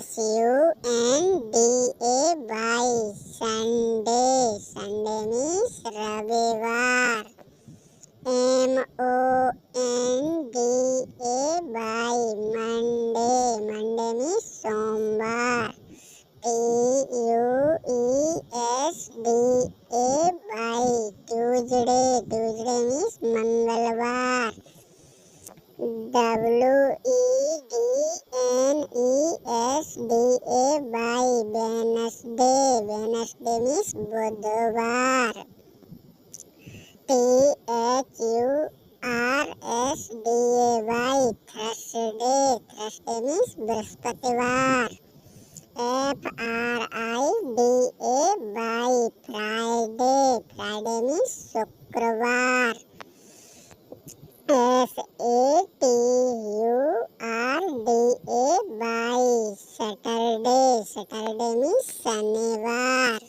SUNDAY Sunday. Sunday means રવિવાર. MONDAY Monday. Monday means સોમવાર. TUESDAY Tuesday. Tuesday means મંગળવાર. WEDNESDAY Wednesday. Wednesday means બુધવાર. THURSDAY Thursday. Thursday means બૃહસ્પતિવાર. FRIDAY Friday. Friday means શુક્રવાર. SATURDAY Saturday. Saturday means શનિવાર.